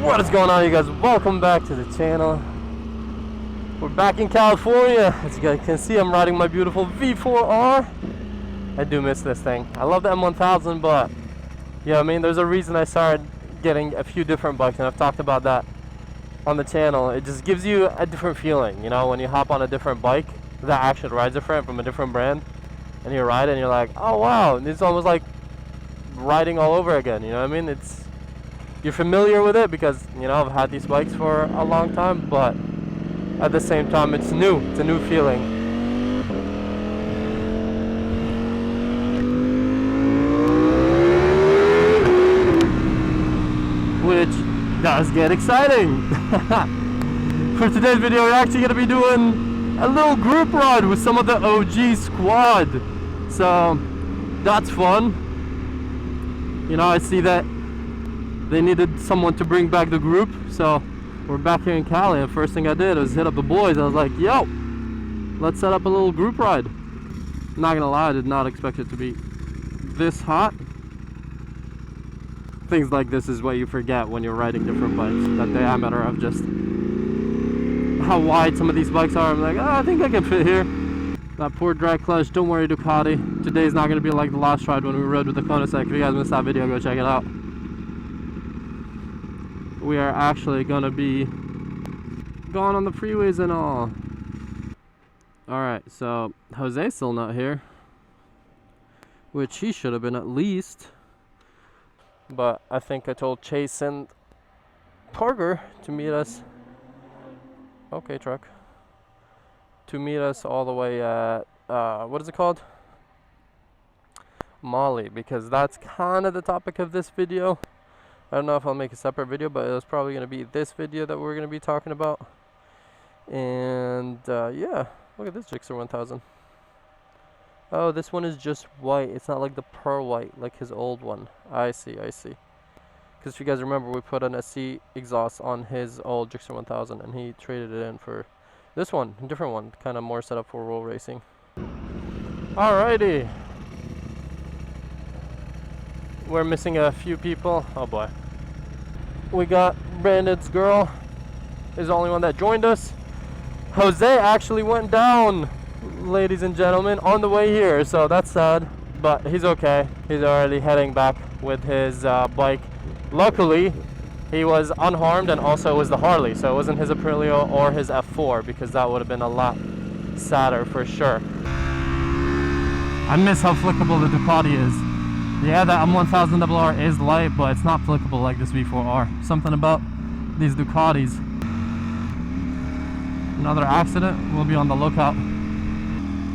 What is going on, you guys? Welcome back to the channel. We're back in California. As you guys can see, I'm riding my beautiful V4R. I do miss this thing. I love the M1000, but yeah, I mean, there's a reason I started getting a few different bikes, and I've talked about that on the channel. It just gives you a different feeling, you know, when you hop on a different bike that actually rides different from a different brand, and you ride it and you're like, oh wow, it's almost like riding all over again, you know what I mean? You're familiar with it because, you know, I've had these bikes for a long time, but at the same time, it's new. It's a new feeling. Which does get exciting. For today's video, we're actually going to be doing a little group ride with some of the OG squad. So, that's fun. You know, I see that they needed someone to bring back the group, so we're back here in Cali, and first thing I did was hit up the boys. I was like, yo, let's set up a little group ride. Not gonna lie, I did not expect it to be this hot. Things like this is what you forget when you're riding different bikes, that diameter of just how wide some of these bikes are. I'm like, oh, I think I can fit here. That poor dry clutch. Don't worry, Ducati, today's not gonna be like the last ride when we rode with the Corsa. If you guys missed that video, go check it out. We are actually gonna be going on the freeways and all. Alright, so Jose's still not here, which he should have been at least, but I think I told Chase and Parker to meet us. Okay, truck. To meet us all the way at what is it called? Molly, because that's kind of the topic of this video. I don't know if I'll make a separate video, but it's probably going to be this video that we're going to be talking about. And yeah, look at this Gixxer 1000. Oh, this one is just white. It's not like the pearl white like his old one. I see. Because if you guys remember, we put an SC exhaust on his old Gixxer 1000, and he traded it in for this one, a different one, kind of more set up for roll racing. Alrighty. We're missing a few people. Oh boy. We got Brandon's girl is the only one that joined us. Jose actually went down, ladies and gentlemen, on the way here, so that's sad, but he's okay. He's already heading back with his bike. Luckily, he was unharmed, and also it was the Harley, so it wasn't his Aprilia or his F4, because that would have been a lot sadder for sure. I miss how flickable the Ducati is. Yeah, that M1000RR is light, but it's not flickable like this V4R. Something about these Ducatis. Another accident, we'll be on the lookout.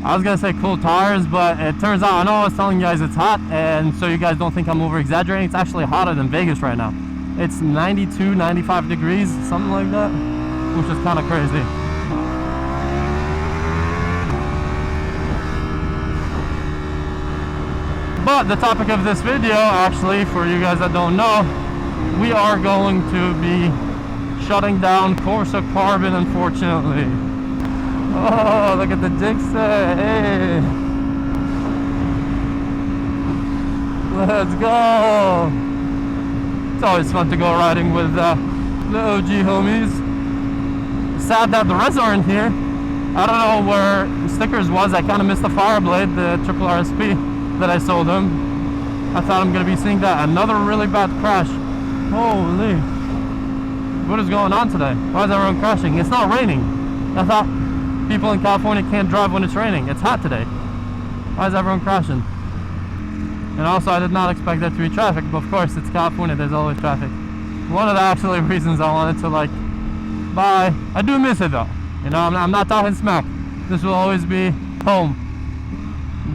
I was gonna say cool tires, but it turns out, I know I was telling you guys it's hot, and so you guys don't think I'm over exaggerating, it's actually hotter than Vegas right now. It's 92, 95 degrees, something like that, which is kind of crazy. But the topic of this video, actually, for you guys that don't know, we are going to be shutting down Corsa Carbon, unfortunately. Oh, look at the Gixxer, hey! Let's go! It's always fun to go riding with the OG homies. Sad that the rest aren't here. I don't know where Stickers was. I kind of missed the Fireblade, the triple RSP that I sold him. I thought I'm gonna be seeing that. Another really bad crash. Holy, what is going on today? Why is everyone crashing? It's not raining. I thought people in California can't drive when it's raining. It's hot today. Why is everyone crashing? And also, I did not expect there to be traffic, but of course it's California, there's always traffic. One of the actually reasons I wanted to like buy, I do miss it though, you know, I'm not talking smack. This will always be home,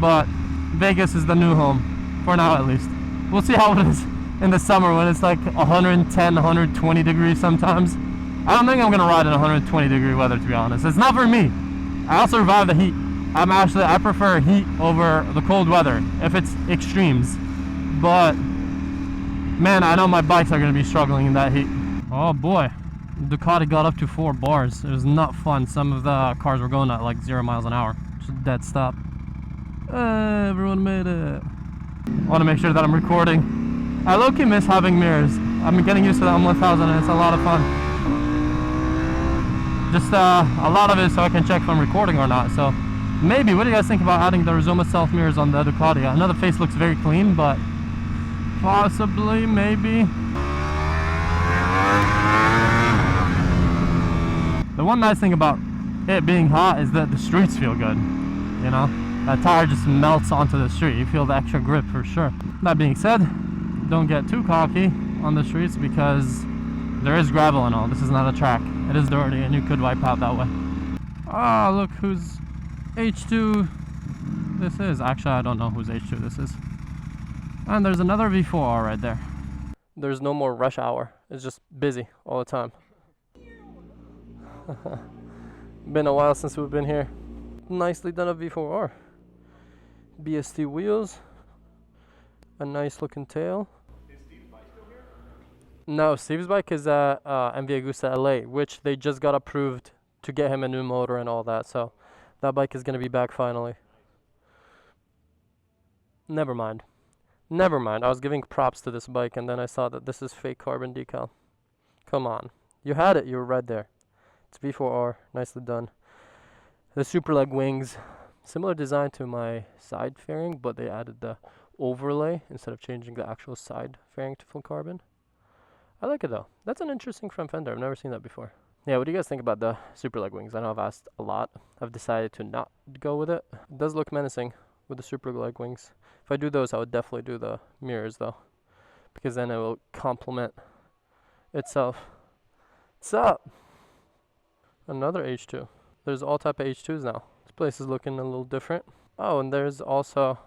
but Vegas is the new home, for now at least. We'll see how it is in the summer when it's like 110, 120 degrees sometimes. I don't think I'm gonna ride in 120 degree weather, to be honest. It's not for me. I'll survive the heat. I prefer heat over the cold weather if it's extremes. But man, I know my bikes are gonna be struggling in that heat. Oh boy, Ducati got up to 4 bars. It was not fun. Some of the cars were going at like 0 miles an hour. Just dead stop. Everyone made it. I want to make sure that I'm recording. I low-key miss having mirrors. I've been getting used to the M1000 and it's a lot of fun. Just a lot of it so I can check if I'm recording or not. So maybe, what do you guys think about adding the Rizoma self mirrors on the Ducati? I know the face looks very clean, but possibly, maybe. The one nice thing about it being hot is that the streets feel good, you know? That tire just melts onto the street. You feel the extra grip for sure. That being said, don't get too cocky on the streets because there is gravel and all. This is not a track. It is dirty and you could wipe out that way. Ah, look who's H2 this is. Actually, I don't know whose H2 this is. And there's another V4R right there. There's no more rush hour. It's just busy all the time. Been a while since we've been here. Nicely done a V4R. BST wheels. A nice looking tail. Is Steve's bike still here? No, Steve's bike is at MV Agusta LA, which they just got approved to get him a new motor and all that. So that bike is going to be back finally. Never mind. Never mind. I was giving props to this bike and then I saw that this is fake carbon decal. Come on. You had it. You were right there. It's V4R. Nicely done. The super leg wings. Similar design to my side fairing, but they added the overlay instead of changing the actual side fairing to full carbon. I like it though. That's an interesting front fender. I've never seen that before. Yeah, what do you guys think about the super leg wings? I know I've asked a lot. I've decided to not go with it. It does look menacing with the super leg wings. If I do those, I would definitely do the mirrors though, because then it will complement itself. What's up? Another H2. There's all type of H2s now. This place is looking a little different. Oh, and there's also...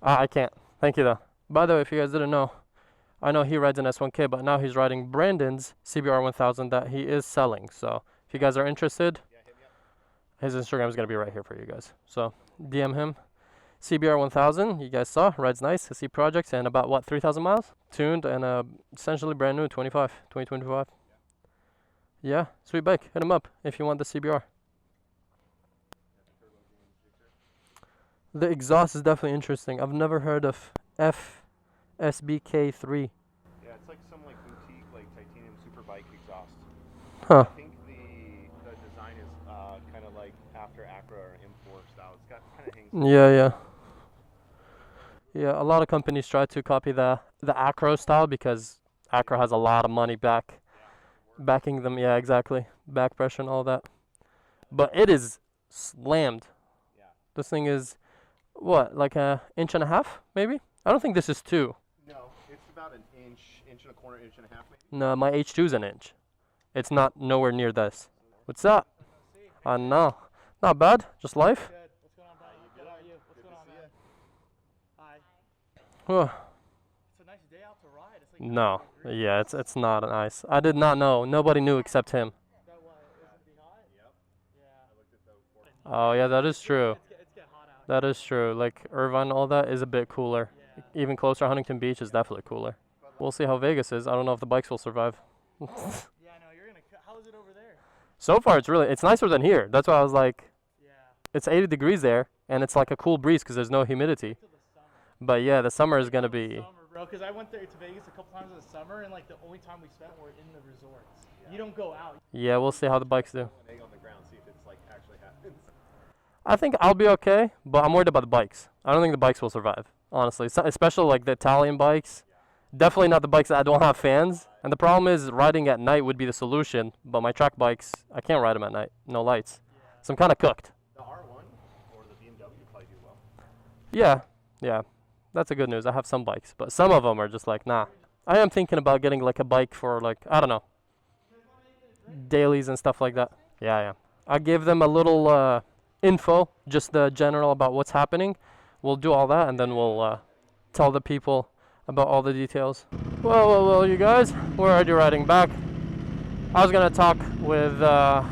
I can't. Thank you though. By the way, if you guys didn't know, I know he rides an S1K, but now he's riding Brandon's CBR 1000 that he is selling. So if you guys are interested, his Instagram is going to be right here for you guys. So DM him. CBR 1000, you guys saw, rides nice. I see projects and about what, 3,000 miles? Tuned and essentially brand new, 2025. Yeah, sweet bike. Hit him up if you want the CBR. The exhaust is definitely interesting. I've never heard of FSBK3. Yeah, it's like some like boutique like titanium superbike exhaust. Huh. I think the design is kind of like after Acura or M4 style. It's got kind of hangs. Yeah. Yeah, a lot of companies try to copy the Acro style because Acro has a lot of money backing them. Yeah, exactly. Back pressure and all that. But it is slammed. Yeah. This thing is, what, like an inch and a half, maybe? I don't think this is 2. No, it's about an inch and a quarter, inch and a half maybe. No, my H2's an inch. It's not nowhere near this. What's up? No. Not bad. Just life. Good. What's going on, buddy? Good. How are you? What's going on, man? Hi. It's a nice day out to ride. It's like No. Yeah, it's not nice. I did not know. Nobody knew except him. that what is it be hot? Yep. Yeah. I looked at the Oh, yeah, that is true. It's get hot out. That is true. Like Irvine, all that is a bit cooler. Yeah. Even closer, Huntington Beach is definitely cooler. We'll see how Vegas is. I don't know if the bikes will survive. Yeah, no, you're gonna. How is it over there? So far, it's nicer than here. That's why I was like, Yeah. it's 80 degrees there, and it's like a cool breeze because there's no humidity. Till the summer. But yeah, the summer is gonna be. Summer, bro. Because I went there to Vegas a couple times in the summer, and like the only time we spent were in the resorts. You don't go out. Yeah, we'll see how the bikes do. an egg on the ground, see if it's like actually happens. I think I'll be okay, but I'm worried about the bikes. I don't think the bikes will survive, honestly. Especially like the Italian bikes. Definitely not the bikes that don't have fans. And the problem is riding at night would be the solution, but my track bikes, I can't ride them at night. No lights. So I'm kind of cooked. The R1 or the BMW probably do well. Yeah. That's a good news. I have some bikes, but some of them are just like, nah. I am thinking about getting like a bike for like, I don't know, dailies and stuff like that. Yeah. I give them a little info, just the general about what's happening. We'll do all that and then we'll tell the people about all the details. Well, you guys, we're already riding back. I was gonna talk with the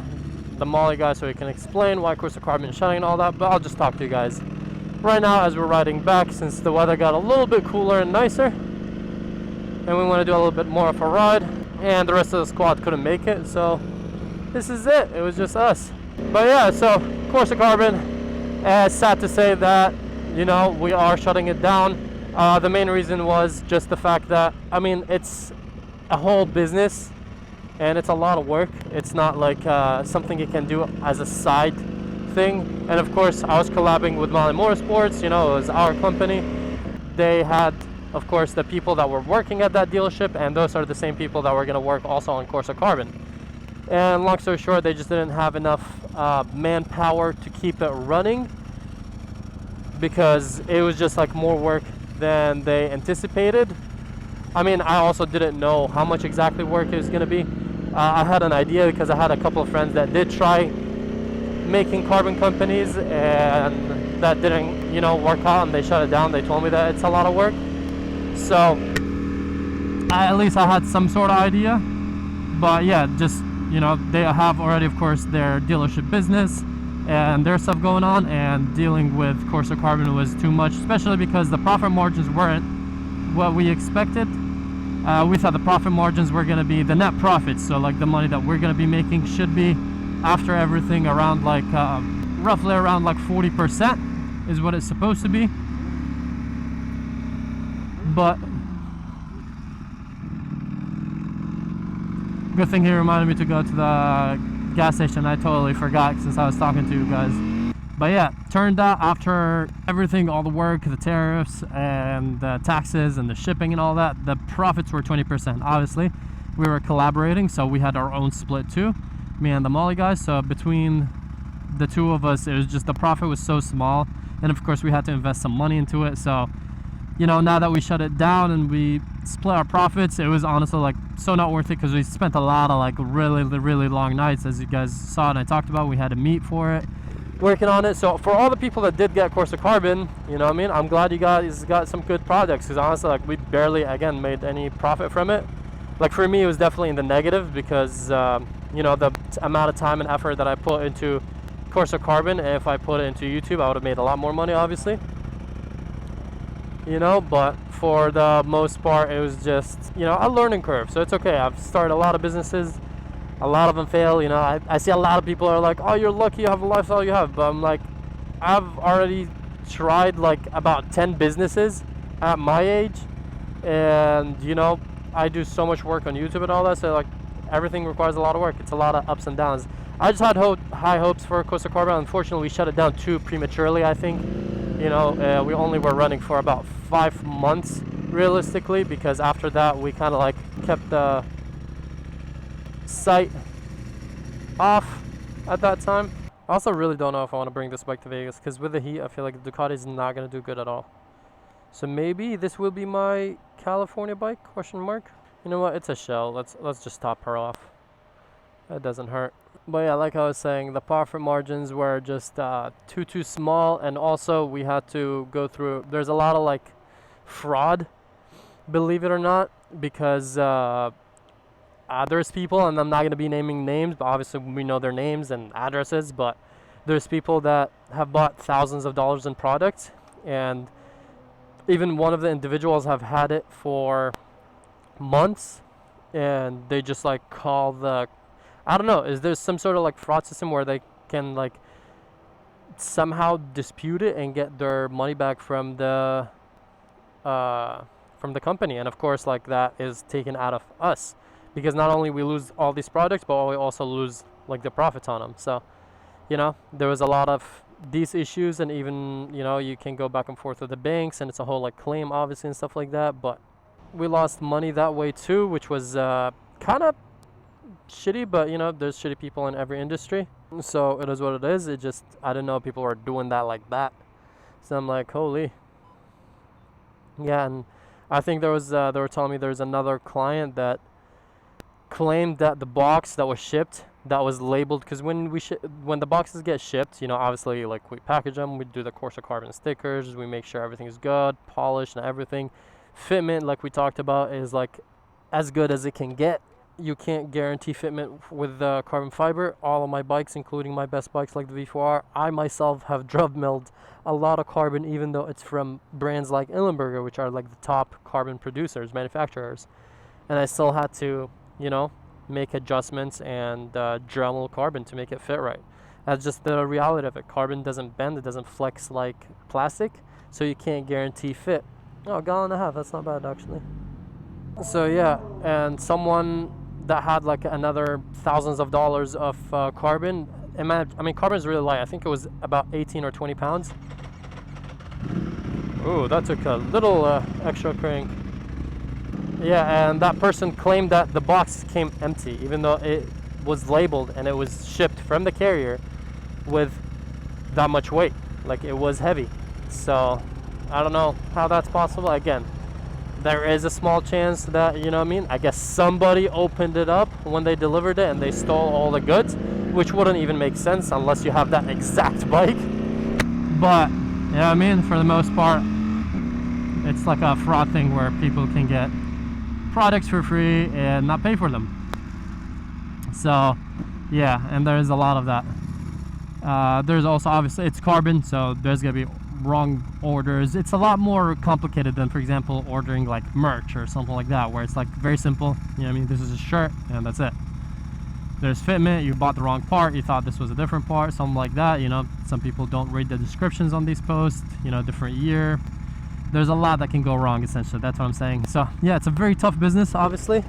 Molly guy so he can explain why Corsa carbon is shining and all that, but I'll just talk to you guys right now as we're riding back since the weather got a little bit cooler and nicer. And we want to do a little bit more of a ride. And the rest of the squad couldn't make it, so this is it. It was just us. But yeah, so Corsa Carbon, it's sad to say that, you know, we are shutting it down. The main reason was just the fact that, I mean, it's a whole business, and it's a lot of work. It's not like something you can do as a side thing. And of course, I was collabing with Molly Motorsports. You know, it was our company. They had, of course, the people that were working at that dealership, and those are the same people that were going to work also on Corsa Carbon. And long story short, they just didn't have enough manpower to keep it running, because it was just like more work than they anticipated. I mean, I also didn't know how much exactly work it was going to be. I had an idea because I had a couple of friends that did try making carbon companies, and that didn't, you know, work out, and they shut it down. They told me that it's a lot of work. So at least I had some sort of idea. But yeah, just, you know, they have already, of course, their dealership business and their stuff going on, and dealing with Corsa Carbon was too much, especially because the profit margins weren't what we expected. We thought the profit margins were going to be the net profits, so like the money that we're going to be making should be, after everything, around like roughly around like 40% is what it's supposed to be. But good thing he reminded me to go to the gas station. I totally forgot since I was talking to you guys. But yeah, turned out after everything, all the work, the tariffs and the taxes and the shipping and all that, the profits were 20%. Obviously, we were collaborating, so we had our own split too, me and the Molly guys. So between the two of us, it was just, the profit was so small, and of course we had to invest some money into it. So, you know, now that we shut it down and we split our profits, it was honestly like so not worth it, because we spent a lot of like really long nights, as you guys saw and I talked about. We had to meet for it, working on it. So for all the people that did get Corsa Carbon, you know what I mean, I'm glad you guys got some good products, because honestly, like, we barely again made any profit from it. Like for me, it was definitely in the negative, because you know, the amount of time and effort that I put into Corsa Carbon, if I put it into YouTube, I would have made a lot more money, obviously, you know. But for the most part, it was just, you know, a learning curve. So it's okay. I've started a lot of businesses, a lot of them fail, you know. I see a lot of people are like, oh, you're lucky you have a lifestyle you have, but I'm like, I've already tried like about 10 businesses at my age, and you know, I do so much work on YouTube and all that, so like everything requires a lot of work. It's a lot of ups and downs. I just had high hopes for Corsa Carbon. Unfortunately, we shut it down too prematurely, I think. You know, we only were running for about 5 months realistically, because after that we kind of like kept the site off at that time. I also really don't know if I want to bring this bike to Vegas, because with the heat I feel like the Ducati is not going to do good at all. So maybe this will be my California bike, question mark. You know what, it's a shell. Let's just top her off. That doesn't hurt. But yeah, like I was saying, the profit margins were just too small, and also we had to go through, there's a lot of like fraud, believe it or not, because there's people, and I'm not going to be naming names, but obviously we know their names and addresses, but there's people that have bought thousands of dollars in products, and even one of the individuals have had it for months, and they just like call the, I don't know, is there some sort of like fraud system where they can like somehow dispute it and get their money back from the company? And of course, like, that is taken out of us, because not only we lose all these products, but we also lose like the profits on them. So, you know, there was a lot of these issues, and even, you know, you can go back and forth with the banks, and it's a whole like claim obviously and stuff like that. But we lost money that way too, which was kind of shitty, but you know, there's shitty people in every industry, so it is what it is. It just, I didn't know people were doing that like that, so I'm like, holy. Yeah, and I think there was they were telling me there's another client that claimed that the box that was shipped, that was labeled, because when the boxes get shipped, you know, obviously like we package them, we do the Corsa Carbon stickers, we make sure everything is good, polished and everything. Fitment, like we talked about, is like as good as it can get. You can't guarantee fitment with the carbon fiber. All of my bikes, including my best bikes like the V4R, I myself have drop milled a lot of carbon, even though it's from brands like Illenberger, which are like the top carbon producers, manufacturers, and I still had to, you know, make adjustments and Dremel carbon to make it fit right. That's just the reality of it. Carbon doesn't bend, it doesn't flex like plastic, so you can't guarantee fit. Oh, $1.5 gallons, that's not bad actually. So yeah, and someone that had like another thousands of dollars of carbon. I mean, carbon is really light. I think it was about 18 or 20 pounds. Oh, that took a little extra crank. Yeah, and that person claimed that the box came empty, even though it was labeled and it was shipped from the carrier with that much weight. Like, it was heavy. So I don't know how that's possible. Again, there is a small chance that, you know what I mean, I guess somebody opened it up when they delivered it and they stole all the goods, which wouldn't even make sense unless you have that exact bike. But you know what I mean, for the most part, it's like a fraud thing where people can get products for free and not pay for them. So yeah, and there's a lot of that. There's also, obviously, it's carbon, so there's gonna be wrong orders. It's a lot more complicated than, for example, ordering like merch or something like that, where it's like very simple. You know what I mean, this is a shirt and that's it. There's fitment, you bought the wrong part, you thought this was a different part, something like that. You know, some people don't read the descriptions on these posts, you know, different year. There's a lot that can go wrong, essentially. That's what I'm saying. So yeah, it's a very tough business. Obviously,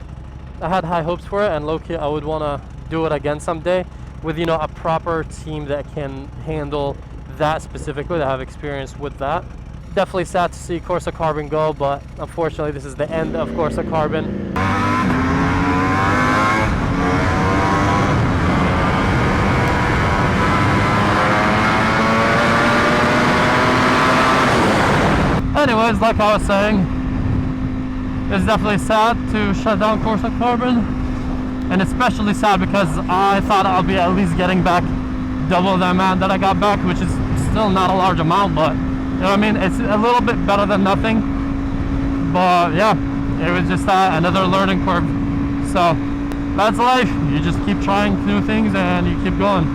I had high hopes for it, and low-key I would want to do it again someday with, you know, a proper team that can handle that specifically, that have experience with that. Definitely sad to see Corsa Carbon go, but unfortunately this is the end of Corsa Carbon. Anyways, like I was saying, it's definitely sad to shut down Corsa Carbon, and especially sad because I thought I'll be at least getting back double the amount that I got back, which is still not a large amount, but you know what I mean, it's a little bit better than nothing. But yeah, it was just another learning curve. So that's life. You just keep trying new things and you keep going.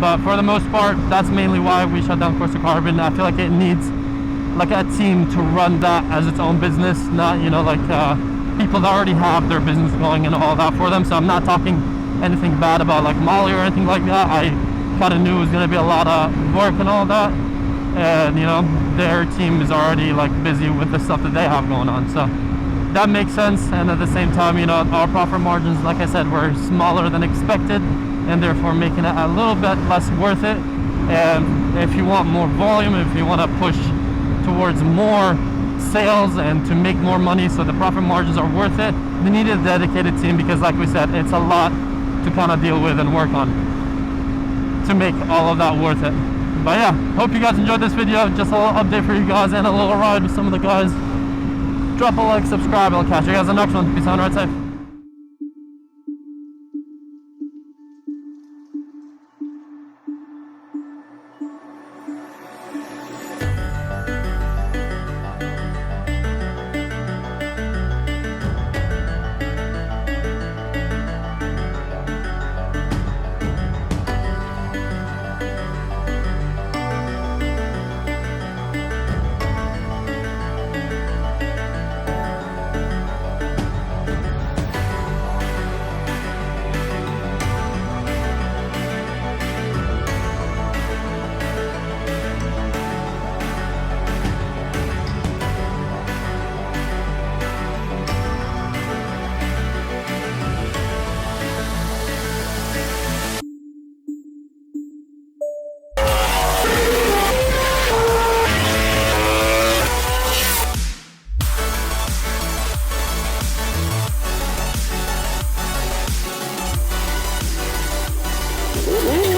But for the most part, that's mainly why we shut down Corsa Carbon. I feel like it needs like a team to run that as its own business, not, you know, like people that already have their business going and all that for them. So I'm not talking anything bad about like Molly or anything like that. I kind of knew it was going to be a lot of work and all that, and you know, their team is already like busy with the stuff that they have going on, so that makes sense. And at the same time, you know, our profit margins, like I said, were smaller than expected, and therefore making it a little bit less worth it. And if you want more volume, if you want to push towards more sales and to make more money so the profit margins are worth it, they need a dedicated team, because like we said, it's a lot to kind of deal with and work on to make all of that worth it. But yeah, hope you guys enjoyed this video. Just a little update for you guys and a little ride with some of the guys. Drop a like, subscribe, I'll catch you guys in the next one. Peace out and ride safe. Woo!